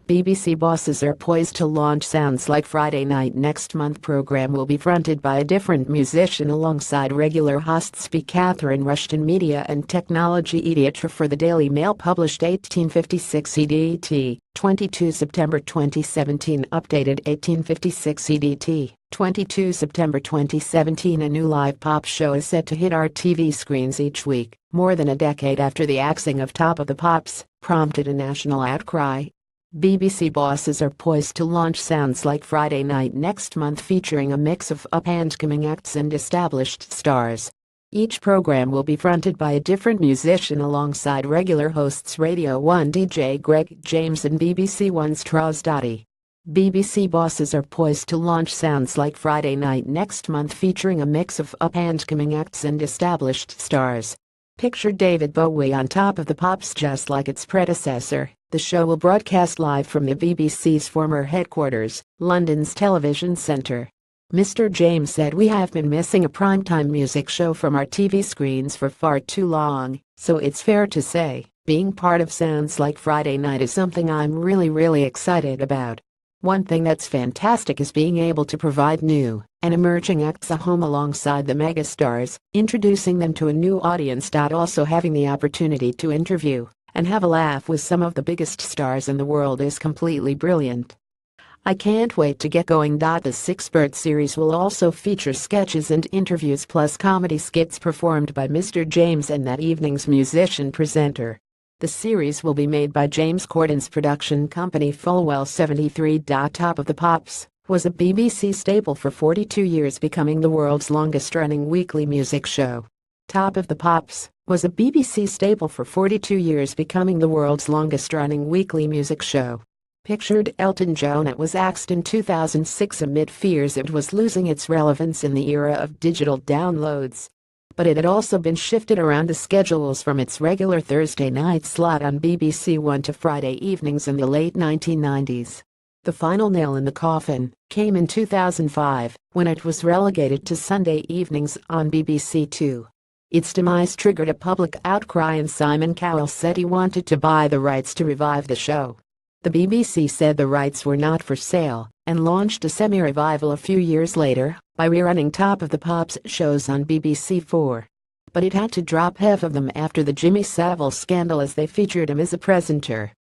BBC bosses are poised to launch Sounds Like Friday Night next month. Programme will be fronted by a different musician alongside regular hosts Be Catherine Rushton, media and technology editor for the Daily Mail, published 1856 EDT, 22 September 2017, updated 1856 EDT, 22 September 2017. A new live pop show is set to hit our TV screens each week, more than a decade after the axing of Top of the Pops prompted a national outcry. BBC bosses are poised to launch Sounds Like Friday Night next month, featuring a mix of up-and-coming acts and established stars. Each program will be fronted by a different musician alongside regular hosts Radio 1 DJ Greg James and BBC One's Tros Dotty. BBC bosses are poised to launch Sounds Like Friday Night next month, featuring a mix of up-and-coming acts and established stars. Picture David Bowie on Top of the Pops. Just like its predecessor, the show will broadcast live from the BBC's former headquarters, London's Television Centre. Mr. James said, "We have been missing a primetime music show from our TV screens for far too long, so it's fair to say, being part of Sounds Like Friday Night is something I'm really excited about. One thing that's fantastic is being able to provide new and emerging acts a home alongside the megastars, introducing them to a new audience. Also having the opportunity to interview and have a laugh with some of the biggest stars in the world is completely brilliant. I can't wait to get going." The six-part series will also feature sketches and interviews plus comedy skits performed by Mr. James and that evening's musician-presenter. The series will be made by James Corden's production company Fulwell 73. Top of the Pops was a BBC staple for 42 years, becoming the world's longest-running weekly music show. Top of the Pops was a BBC staple for 42 years, becoming the world's longest-running weekly music show. Pictured Elton John. It was axed in 2006 amid fears it was losing its relevance in the era of digital downloads. But it had also been shifted around the schedules from its regular Thursday night slot on BBC One to Friday evenings in the late 1990s. The final nail in the coffin came in 2005, when it was relegated to Sunday evenings on BBC Two. Its demise triggered a public outcry, and Simon Cowell said he wanted to buy the rights to revive the show. The BBC said the rights were not for sale and launched a semi-revival a few years later by rerunning Top of the Pops shows on BBC Four. But it had to drop half of them after the Jimmy Savile scandal, as they featured him as a presenter.